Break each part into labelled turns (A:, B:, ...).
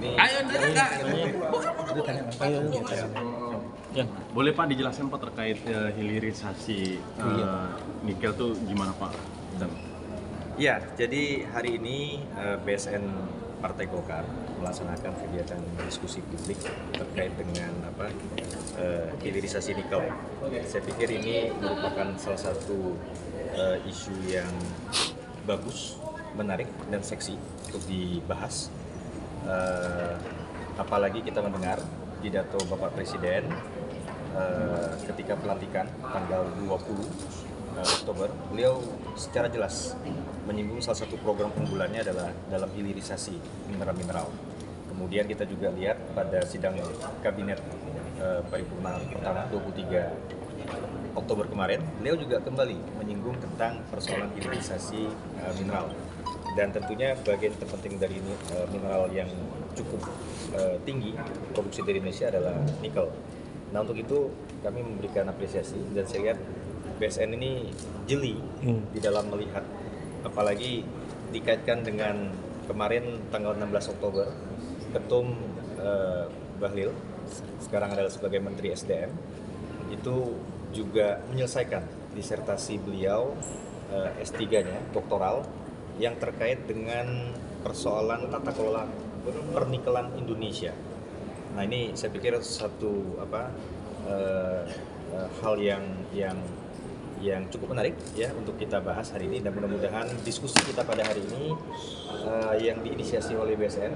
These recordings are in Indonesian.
A: Ini
B: Ya, boleh Pak dijelaskan Pak terkait hilirisasi nikel tuh gimana Pak?
A: ya, jadi hari ini BSN Partai Golkar melaksanakan kegiatan diskusi publik terkait dengan hilirisasi nikel. Saya pikir ini merupakan salah satu isu yang bagus, menarik dan seksi untuk dibahas. Apalagi kita mendengar pidato Bapak Presiden ketika pelantikan tanggal 20 Oktober, beliau secara jelas menyinggung salah satu program unggulannya adalah dalam hilirisasi mineral-mineral. Kemudian kita juga lihat pada sidang kabinet paripurna pertama 23 Oktober kemarin, beliau juga kembali menyinggung tentang persoalan hilirisasi mineral. Dan tentunya bagian terpenting dari mineral yang cukup tinggi produksi dari Indonesia adalah nikel. Nah, untuk itu kami memberikan apresiasi dan saya lihat BSN ini jeli di dalam melihat, apalagi dikaitkan dengan kemarin tanggal 16 Oktober Ketum Bahlil, sekarang adalah sebagai Menteri SDM, itu juga menyelesaikan disertasi beliau S3-nya, doktoral, yang terkait dengan persoalan tata kelola pernikelan Indonesia. Nah, ini saya pikir satu hal yang cukup menarik ya untuk kita bahas hari ini, dan mudah-mudahan diskusi kita pada hari ini yang diinisiasi oleh BSN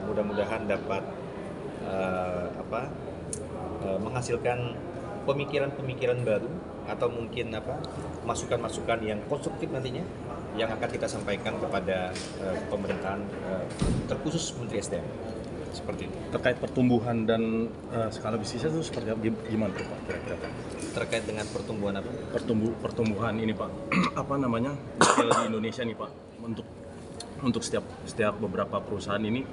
A: mudah-mudahan dapat menghasilkan pemikiran-pemikiran baru atau mungkin masukan-masukan yang konstruktif nantinya yang akan kita sampaikan kepada pemerintahan terkhusus Menteri SDM. Seperti itu.
B: Terkait pertumbuhan dan skala bisnisnya itu seperti gimana Pak kira-kira Pak?
A: Terkait dengan pertumbuhan apa?
B: Pertumbuhan ini Pak, nikel di Indonesia nih Pak, untuk setiap beberapa perusahaan ini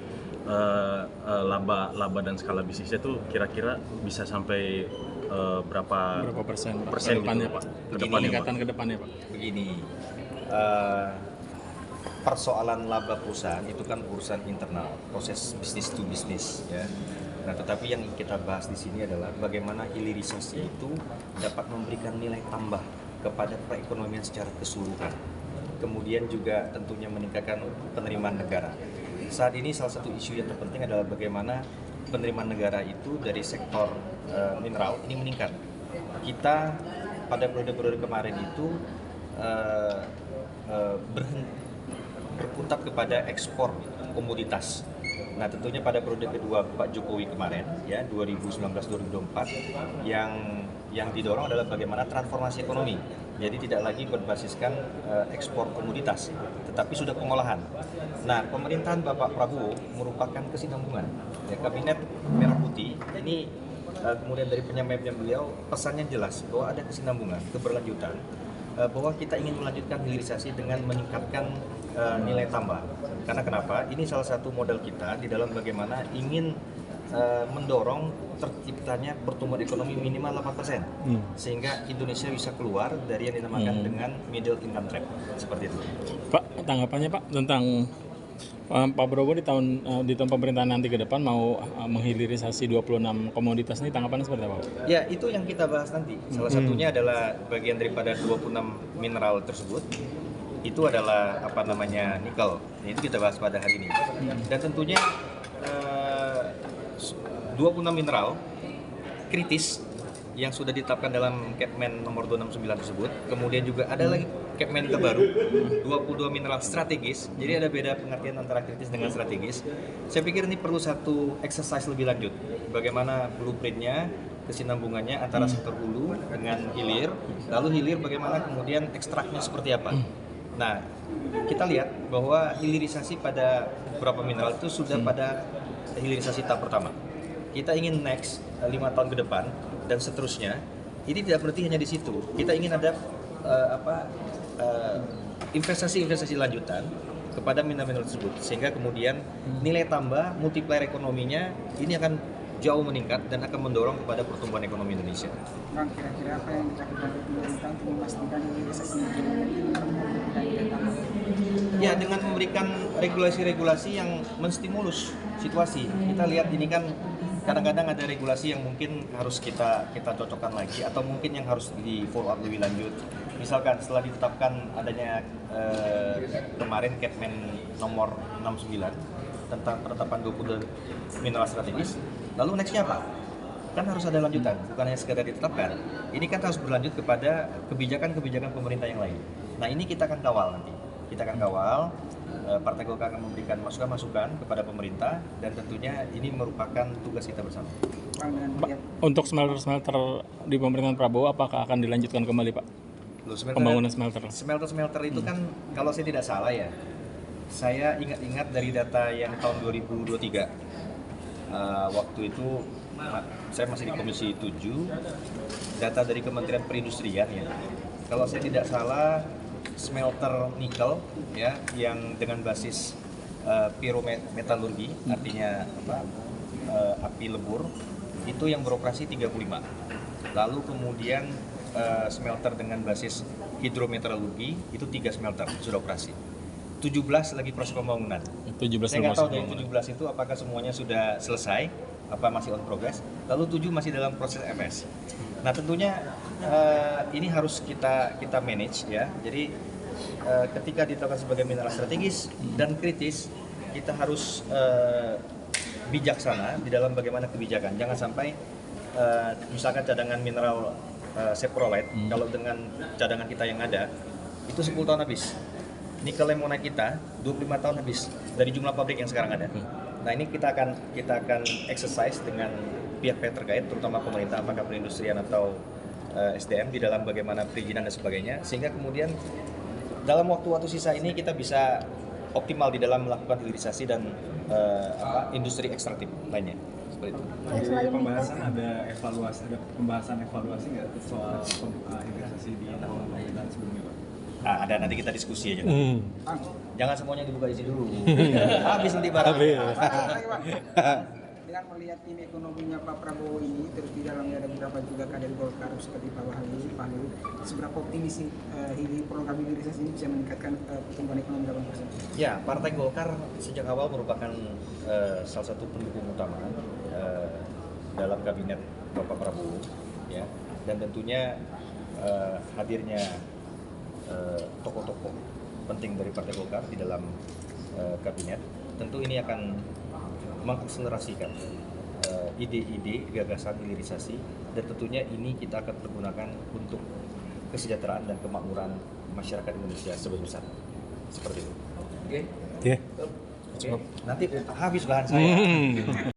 B: laba dan skala bisnisnya itu kira-kira bisa sampai berapa persen kedepannya Pak? Kedepannya Pak.
A: Begini, persoalan laba perusahaan itu kan urusan internal, proses bisnis to bisnis ya. Nah, tetapi yang kita bahas di sini adalah bagaimana hilirisasi itu dapat memberikan nilai tambah kepada perekonomian secara keseluruhan. Kemudian juga tentunya meningkatkan penerimaan negara. Saat ini salah satu isu yang terpenting adalah bagaimana penerimaan negara itu dari sektor mineral ini meningkat. Kita pada periode-periode kemarin itu berkutat kepada ekspor komoditas. Nah, tentunya pada periode kedua Pak Jokowi kemarin ya 2019-2024 yang didorong adalah bagaimana transformasi ekonomi. Jadi tidak lagi berbasiskan ekspor komoditas, tetapi sudah pengolahan. Nah, pemerintahan Bapak Prabowo merupakan kesinambungan. Ya, Kabinet Merah Putih ini kemudian dari penyampaian beliau pesannya jelas bahwa ada kesinambungan, keberlanjutan, bahwa kita ingin melanjutkan hilirisasi dengan meningkatkan nilai tambah. Karena kenapa? Ini salah satu modal kita di dalam bagaimana ingin mendorong terciptanya pertumbuhan ekonomi minimal 8%, sehingga Indonesia bisa keluar dari yang dinamakan dengan middle income trap. Seperti itu.
C: Pak, tanggapannya Pak tentang Pak Prabowo di tahun pemerintahan nanti ke depan mau menghilirisasi 26 komoditas ini, tanggapannya seperti apa Pak?
A: Ya, itu yang kita bahas nanti. Salah satunya adalah bagian daripada 26 mineral tersebut. Itu adalah nikel. Itu kita bahas pada hari ini. Dan tentunya 26 mineral kritis yang sudah ditetapkan dalam Kepmen nomor 269 tersebut. Kemudian juga ada lagi Kepmen terbaru 22 mineral strategis. Jadi ada beda pengertian antara kritis dengan strategis. Saya pikir ini perlu satu exercise lebih lanjut. Bagaimana blueprintnya, kesinambungannya antara sektor hulu dengan hilir, lalu hilir bagaimana kemudian ekstraknya seperti apa. Nah, kita lihat bahwa hilirisasi pada beberapa mineral itu sudah pada hilirisasi tahap pertama. Kita ingin next 5 tahun ke depan dan seterusnya. Ini tidak berhenti hanya di situ. Kita ingin ada investasi lanjutan kepada mineral tersebut, sehingga kemudian nilai tambah multiplier ekonominya ini akan jauh meningkat dan akan mendorong kepada pertumbuhan ekonomi Indonesia.
D: Bang, kira-kira apa yang dilakukan pemerintah untuk memastikan hilirisasi?
A: Ya, dengan memberikan regulasi-regulasi yang menstimulus situasi. Kita lihat ini kan kadang-kadang ada regulasi yang mungkin harus kita cocokkan lagi atau mungkin yang harus di follow up lebih lanjut. Misalkan setelah ditetapkan adanya kemarin Kepmen nomor 69 tentang penetapan 20 mineral strategis, lalu nextnya apa? Kan harus ada lanjutan, bukan hanya sekedar ditetapkan. Ini kan harus berlanjut kepada kebijakan-kebijakan pemerintah yang lain. Nah, ini kita akan kawal nanti. Kita akan kawal, Partai Golkar akan memberikan masukan-masukan kepada pemerintah dan tentunya ini merupakan tugas kita bersama.
C: Untuk smelter-smelter di pemerintahan Prabowo apakah akan dilanjutkan kembali, Pak? Pembangunan smelter.
A: Smelter itu kan kalau saya tidak salah ya, saya ingat-ingat dari data yang tahun 2023. Waktu itu saya masih di Komisi 7, data dari Kementerian Perindustrian ya. Kalau saya tidak salah, smelter nikel ya yang dengan basis pyrometalurgi, artinya api lebur, itu yang beroperasi 35. Lalu kemudian smelter dengan basis hidrometeorologi itu 3 smelter sudah operasi. 17 lagi proses pembangunan.
C: 17
A: Saya nggak tahu dari 17 itu apakah semuanya sudah selesai, apa masih on progress. Lalu 7 masih dalam proses MS. Nah, tentunya ini harus kita manage ya. Jadi ketika ditetapkan sebagai mineral strategis dan kritis, kita harus bijaksana di dalam bagaimana kebijakan. Jangan sampai misalkan cadangan mineral seprolite, kalau dengan cadangan kita yang ada itu 10 tahun habis. Nikel limonite kita 25 tahun habis dari jumlah pabrik yang sekarang ada. Nah, ini kita akan exercise dengan pihak-pihak terkait, terutama pemerintah, apakah perindustrian atau SDM di dalam bagaimana perizinan dan sebagainya, sehingga kemudian dalam waktu-waktu sisa ini kita bisa optimal di dalam melakukan hilirisasi dan industri ekstraktif lainnya. Seperti itu.
D: Di pembahasan ada pembahasan evaluasi nggak soal hilirisasi di tahun pemerintahan sebelumnya, Pak?
A: Ada, nanti kita diskusi aja. Jangan semuanya dibuka isi dulu. Habis nanti barang.
E: Dengan melihat tim ekonominya Pak Prabowo ini, terus di dalamnya ada beberapa juga kader Golkar seperti Pak Bahlil, seberapa optimis program hilirisasi ini bisa meningkatkan pertumbuhan ekonomi 8%?
A: Ya, Partai Golkar sejak awal merupakan salah satu pendukung utama dalam kabinet Bapak Prabowo, ya, dan tentunya hadirnya tokoh-tokoh penting dari Partai Golkar di dalam kabinet, tentu ini akan mengakselerasikan ide-ide gagasan hilirisasi, dan tentunya ini kita akan pergunakan untuk kesejahteraan dan kemakmuran masyarakat Indonesia sebesar seperti itu. Oke?
C: Oke.
A: Nanti habis bahan saya.